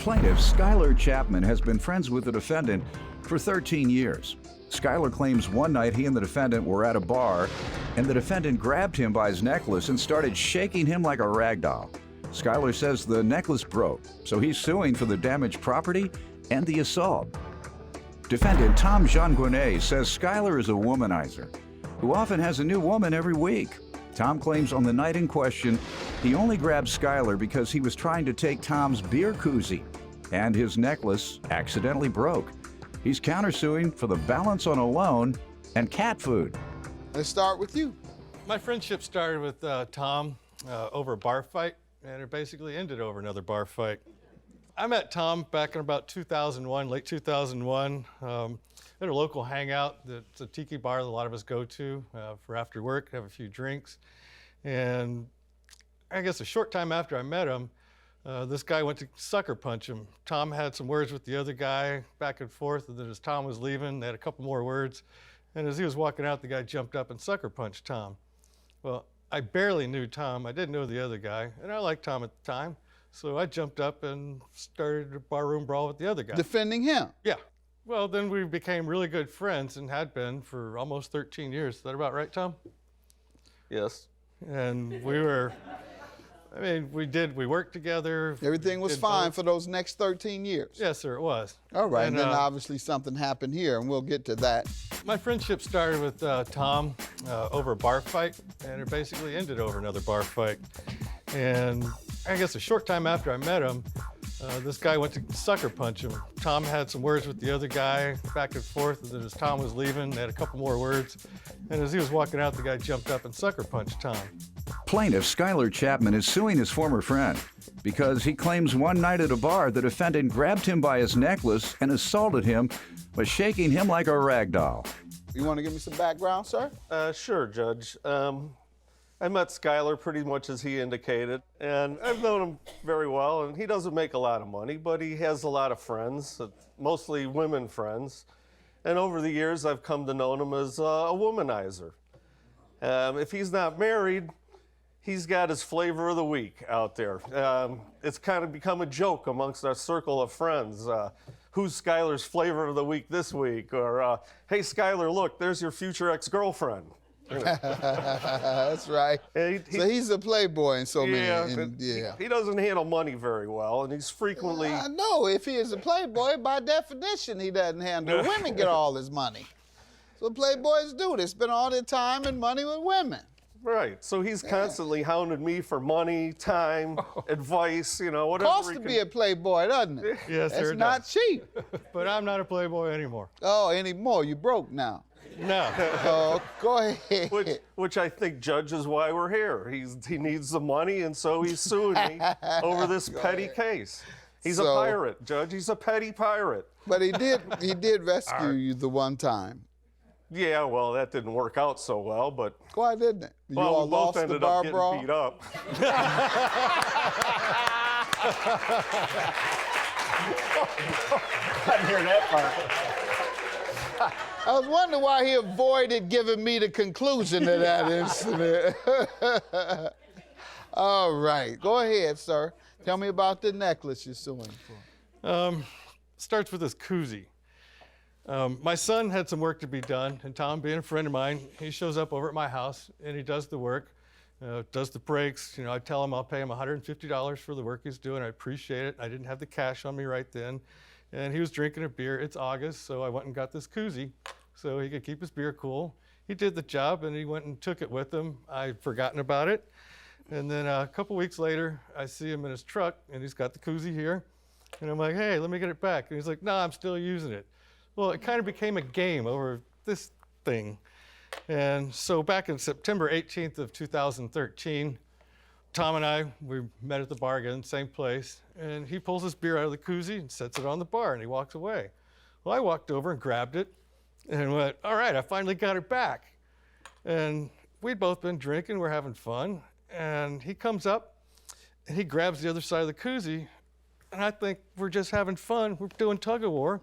Plaintiff Skylar Chapman has been friends with the defendant for 13 years. Skylar claims one night he and the defendant were at a bar, and the defendant grabbed him by his necklace and started shaking him like a rag doll. Skylar says the necklace broke, so he's suing for the damaged property and the assault. Defendant Tom Jean-Guenet says Skylar is a womanizer who often has a new woman every week. Tom claims on the night in question, he only grabbed Skylar because he was trying to take Tom's beer koozie, and his necklace accidentally broke. He's countersuing for the balance on a loan and cat food. Let's start with you. My friendship started with Tom over a bar fight, and it basically ended over another bar fight. I met Tom back in about 2001, late 2001, at a local hangout that's a tiki bar that a lot of us go to for after work, have a few drinks. And I guess a short time after I met him, this guy went to sucker punch him. Tom had some words with the other guy, back and forth, and then as Tom was leaving, they had a couple more words. And as he was walking out, the guy jumped up and sucker punched Tom. Well, I barely knew Tom. I didn't know the other guy, and I liked Tom at the time. So I jumped up and started a barroom brawl with the other guy. Defending him? Yeah. Well, then we became really good friends and had been for almost 13 years. Is that about right, Tom? Yes. And we were, I mean, we worked together. Everything was fine for those next 13 years? Yes, sir, it was. All right, and then obviously something happened here, and we'll get to that. My friendship started with Tom over a bar fight, and it basically ended over another bar fight. And I guess a short time after I met him, this guy went to sucker punch him. Tom had some words with the other guy, back and forth, and then as Tom was leaving, they had a couple more words. And as he was walking out, the guy jumped up and sucker punched Tom. Plaintiff Skylar Chapman is suing his former friend because he claims one night at a bar the defendant grabbed him by his necklace and assaulted him by shaking him like a rag doll. You want to give me some background, sir? Sure, Judge. I met Skylar pretty much as he indicated, and I've known him very well, and he doesn't make a lot of money, but he has a lot of friends, mostly women friends. And over the years, I've come to know him as a womanizer. If he's not married, he's got his flavor of the week out there. It's kind of become a joke amongst our circle of friends. Who's Skylar's flavor of the week this week? Or, hey, Skylar, look, there's your future ex-girlfriend. That's right. So he's a playboy in so many. Yeah. He doesn't handle money very well, and he's frequently. No, if he is a playboy, by definition, he doesn't handle. Women get all his money. So playboys do. They spend all their time and money with women. Right. So he's constantly hounded me for money, time, advice, whatever. Costs to be a playboy, doesn't it? Yes, sir. It's not cheap. But I'm not a playboy anymore. Oh, anymore? You broke now. No. Oh, go ahead. Which I think, Judge, is why we're here. He needs the money, and so he's suing me over this petty case. He's a pirate, Judge. He's a petty pirate. But he did rescue you the one time. Yeah, well, that didn't work out so well, but. Why didn't it? You well, all we both lost ended the bar up getting brawl? beat up. I didn't hear that part. I was wondering why he avoided giving me the conclusion of that incident. All right, go ahead, sir. Tell me about the necklace you're suing for. Starts with this Coozy. My son had some work to be done, and Tom, being a friend of mine, he shows up over at my house, and he does the work, does the breaks. I tell him I'll pay him $150 for the work he's doing. I appreciate it. I didn't have the cash on me right then. And he was drinking a beer. It's August, so I went and got this Coozy so he could keep his beer cool. He did the job, and he went and took it with him. I'd forgotten about it. And then a couple weeks later, I see him in his truck, and he's got the Coozy here. And I'm like, hey, let me get it back. And he's like, no, I'm still using it. Well, it kind of became a game over this thing. And so back in September 18th of 2013, Tom and I, we met at the bar again, same place, and he pulls his beer out of the Coozy and sets it on the bar, and he walks away. Well, I walked over and grabbed it and went, all right, I finally got it back. And we'd both been drinking, we're having fun, and he comes up and he grabs the other side of the Coozy, and I think we're just having fun, we're doing tug of war,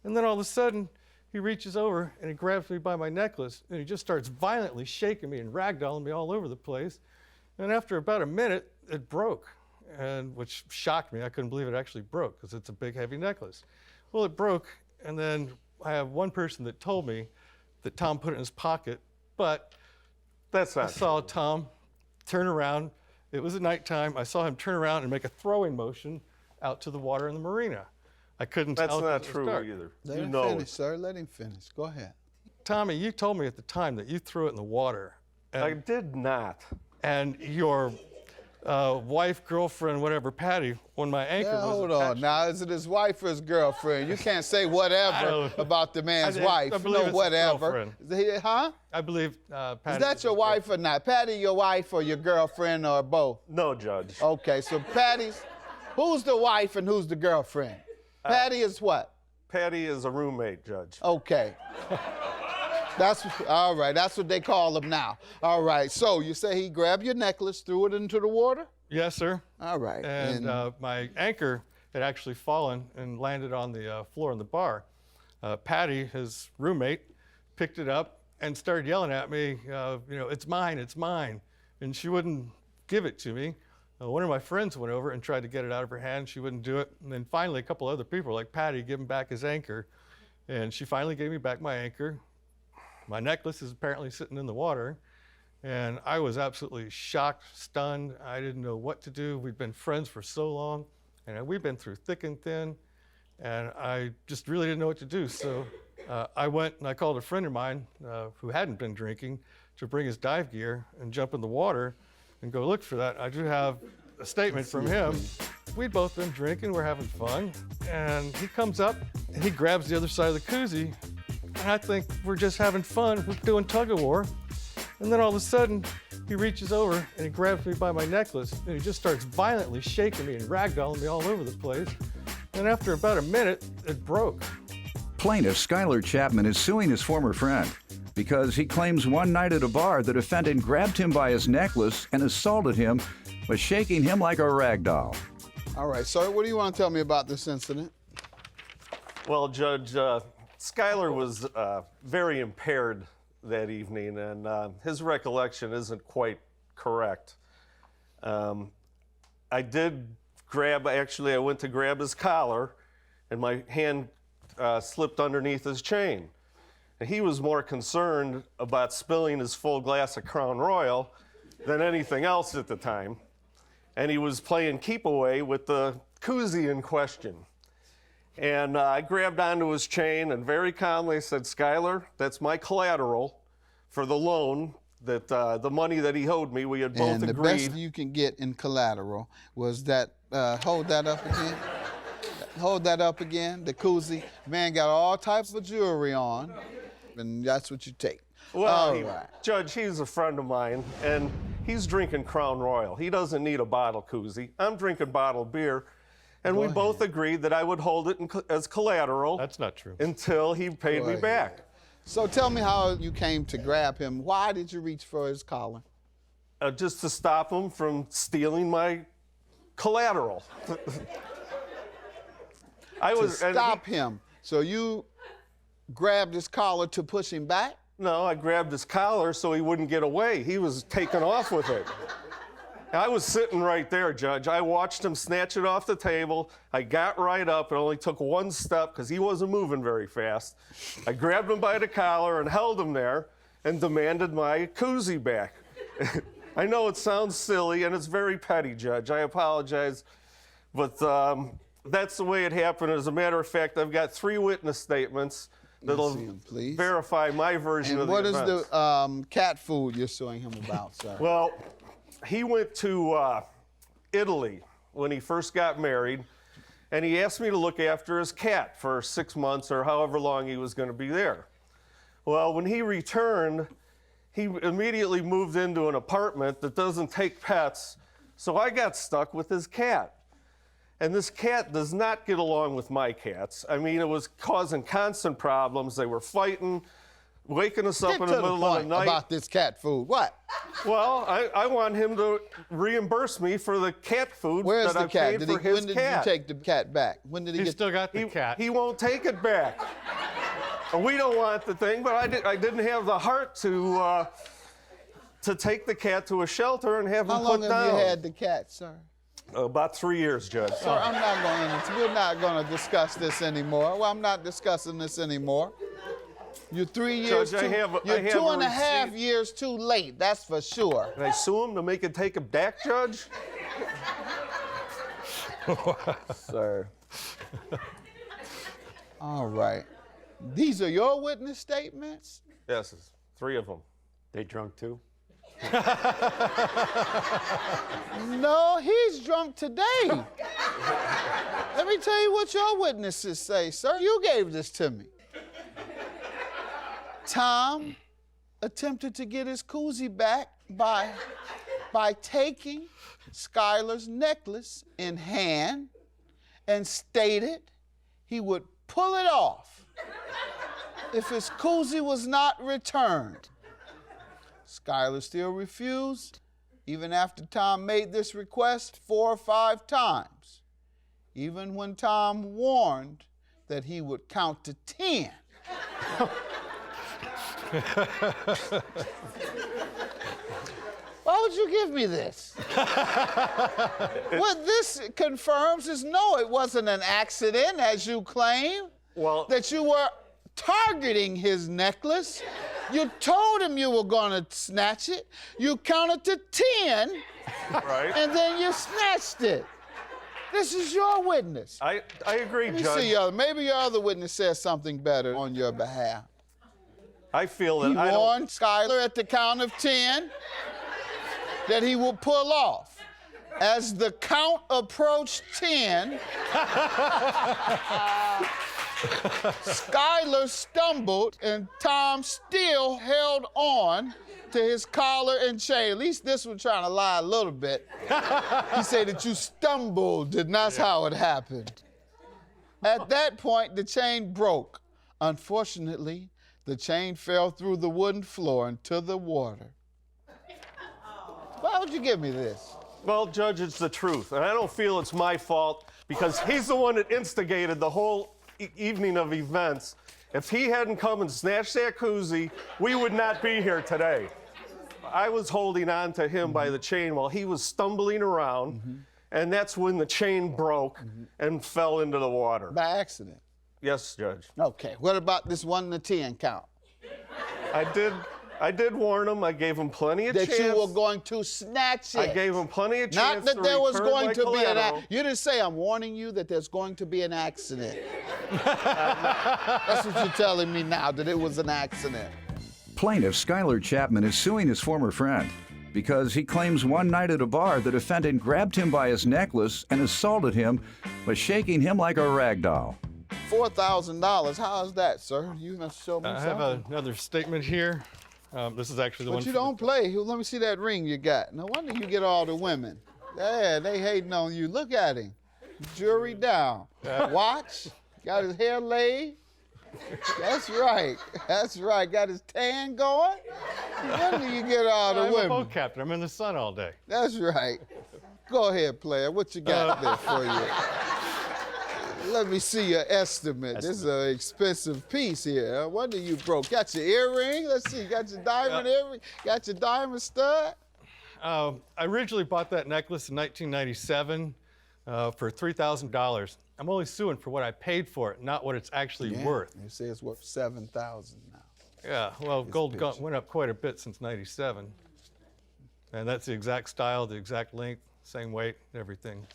and then all of a sudden, he reaches over and he grabs me by my necklace, and he just starts violently shaking me and ragdolling me all over the place. And after about a minute, it broke. and which shocked me. I couldn't believe it actually broke because it's a big, heavy necklace. Well, it broke, and then I have one person that told me that Tom put it in his pocket, but That's I not saw Tom turn around. It was at nighttime. I saw him turn around and make a throwing motion out to the water in the marina. I couldn't That's tell. not because it was true dark. either. Let You him know finish, it. sir. Let him finish. Go ahead. Tommy, you told me at the time that you threw it in the water. And, I did not. and your wife, girlfriend, whatever, Patty, when my anchor Yeah, was hold on. attached- Now, is it his wife or his girlfriend? You can't say whatever don't- about the man's I wife. believe No, it's his whatever. girlfriend. Huh? I believe Patty. Is that your wife or not? Patty, your wife or your girlfriend or both? No, Judge. Okay, so Patty's, who's the wife and who's the girlfriend? Patty is what? Patty is a roommate, Judge. Okay. That's all right. That's what they call them now. All right. So you say he grabbed your necklace, threw it into the water? Yes, sir. All right. And my anchor had actually fallen and landed on the floor in the bar. Patty, his roommate, picked it up and started yelling at me, it's mine, it's mine. And she wouldn't give it to me. One of my friends went over and tried to get it out of her hand. She wouldn't do it. And then finally, a couple other people, like Patty, give him back his anchor. And she finally gave me back my anchor. My necklace is apparently sitting in the water. And I was absolutely shocked, stunned. I didn't know what to do. We'd been friends for so long, and we've been through thick and thin, and I just really didn't know what to do. So I went and I called a friend of mine who hadn't been drinking to bring his dive gear and jump in the water and go look for that. I do have a statement from him. We'd both been drinking, we're having fun, and he comes up and he grabs the other side of the koozie, and I think we're just having fun, we're doing tug of war. And then all of a sudden, he reaches over and he grabs me by my necklace and he just starts violently shaking me and ragdolling me all over the place. And after about a minute, it broke. Plaintiff Skylar Chapman is suing his former friend because he claims one night at a bar the defendant grabbed him by his necklace and assaulted him by shaking him like a rag doll. all right, sir, what do you want to tell me about this incident? Well, Judge, Skylar was very impaired that evening, and his recollection isn't quite correct. I did grab, actually, I went to grab his collar, and my hand slipped underneath his chain. And he was more concerned about spilling his full glass of Crown Royal than anything else at the time. And he was playing keep away with the koozie in question. And I grabbed onto his chain and very calmly said, Skylar, that's my collateral for the loan, that the money that he owed me, we had both And the agreed. best you can get in collateral was that, hold that up again. Hold that up again, the koozie. Man got all types of jewelry on, and that's what you take. Well, All right. Judge, he's a friend of mine, and he's drinking Crown Royal. He doesn't need a bottle koozie. I'm drinking bottled beer, and we both agreed that I would hold it as collateral That's not true. until he paid me ahead. back. So tell me how you came to grab him. Why did you reach for his collar? Just to stop him from stealing my collateral. I To was and stop him. So you grabbed his collar to push him back? No, I grabbed his collar so he wouldn't get away. He was taking off with it. I was sitting right there, Judge. I watched him snatch it off the table. I got right up. It only took one step because he wasn't moving very fast. I grabbed him by the collar and held him there and demanded my koozie back. I know it sounds silly and it's very petty, Judge. I apologize. But that's the way it happened. As a matter of fact, I've got 3 witness statements that'll see 'em, please. verify my version And of the what is events. the cat food you're suing him about, sir? Well, he went to Italy when he first got married, and he asked me to look after his cat for 6 months or however long he was going to be there. Well, when he returned, he immediately moved into an apartment that doesn't take pets, so I got stuck with his cat. And this cat does not get along with my cats. I mean, it was causing constant problems. They were fighting, waking us up Get in to the middle of the point night. about this cat food. What? Well, I want him to reimburse me for the cat food Where's that the I cat? paid for his When did cat. you take the cat back? When did he He's get? still got the cat. He won't take it back. We don't want the thing, but I didn't have the heart to take the cat to a shelter and have How him long put have down. you had the cat, sir? About 3 years, Judge. Sir, we're not going to discuss this anymore. Well, I'm not discussing this anymore. You're 3 years Judge, you're 2.5 years too late, that's for sure. Can I sue him to make it take him back, Judge? Sir. All right. These are your witness statements? Yes, 3 of them. They drunk too? No, he's drunk today. Let me tell you what your witnesses say, sir. You gave this to me. Tom attempted to get his Coozy back by taking Skylar's necklace in hand and stated he would pull it off if his Coozy was not returned. Skylar still refused, even after Tom made this request 4 or 5 times, even when Tom warned that he would count to 10. Why would you give me this? What this confirms is no, it wasn't an accident, as you claim. Well, that you were targeting his necklace. You told him you were going to snatch it. You counted to 10, right. And then you snatched it. This is your witness. I agree, Let me Judge. see, maybe your other witness says something better on your behalf. I feel that He I don't. warned Skylar at the count of 10 that he would pull off. As the count approached 10, Skylar stumbled and Tom still held on to his collar and chain. At least this one trying to lie a little bit. He said that you stumbled and that's how it happened. At that point, the chain broke. Unfortunately, the chain fell through the wooden floor into the water. Why would you give me this? Well, Judge, it's the truth, and I don't feel it's my fault because he's the one that instigated the whole evening of events. If he hadn't come and snatched that Coozy, we would not be here today. I was holding on to him by the chain while he was stumbling around, and that's when the chain broke and fell into the water. By accident. Yes, Judge. Okay, what about this 1 to 10 count? I did warn him. I gave him plenty of chance. That you were going to snatch it. I gave him plenty of chance. Not that there was return going my to be an collateral. You didn't say, I'm warning you that there's going to be an accident. That's what you're telling me now, that it was an accident. Plaintiff Skylar Chapman is suing his former friend because he claims one night at a bar the defendant grabbed him by his necklace and assaulted him by shaking him like a rag doll. $4,000, how is that, sir? You must show me I something. have another statement here. This is actually the one. But you for don't play. Let me see that ring you got. No wonder you get all the women. Yeah, they hating on you. Look at him. Jury down. Watch. Got his hair laid. That's right. That's right. Got his tan going. No wonder you get all the I'm a women. boat captain. I'm in the sun all day. That's right. Go ahead, player. What you got there for you? Let me see your estimate. This is an expensive piece here. I wonder you broke. Got your earring? Let's see. Got your diamond earring? Got your diamond stud? I originally bought that necklace in 1997 for $3,000. I'm only suing for what I paid for it, not what it's actually worth. They say it's worth $7,000 now. Yeah, well, gold went up quite a bit since '97. And that's the exact style, the exact length, same weight, everything.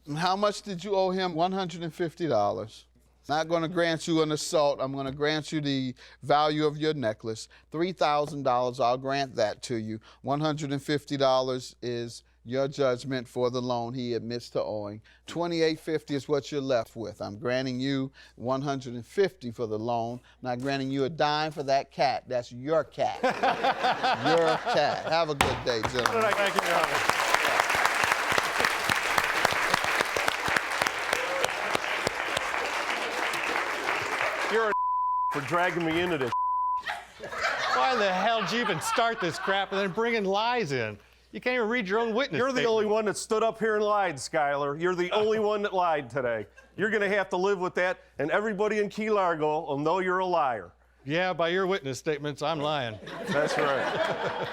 And how much did you owe him? $150. Not going to grant you an assault. I'm going to grant you the value of your necklace. $3,000, I'll grant that to you. $150 is your judgment for the loan he admits to owing. $2,850 is what you're left with. I'm granting you $150 for the loan. Not granting you a dime for that cat. That's your cat. Your cat. Have a good day, gentlemen. Thank you, Your Honor. You're a for dragging me into this. Why the hell did you even start this crap and then bring in lies in? You can't even read your own witness You're the statement. only one that stood up here and lied, Skylar. You're the only one that lied today. You're going to have to live with that, and everybody in Key Largo will know you're a liar. Yeah, by your witness statements, I'm lying. That's right.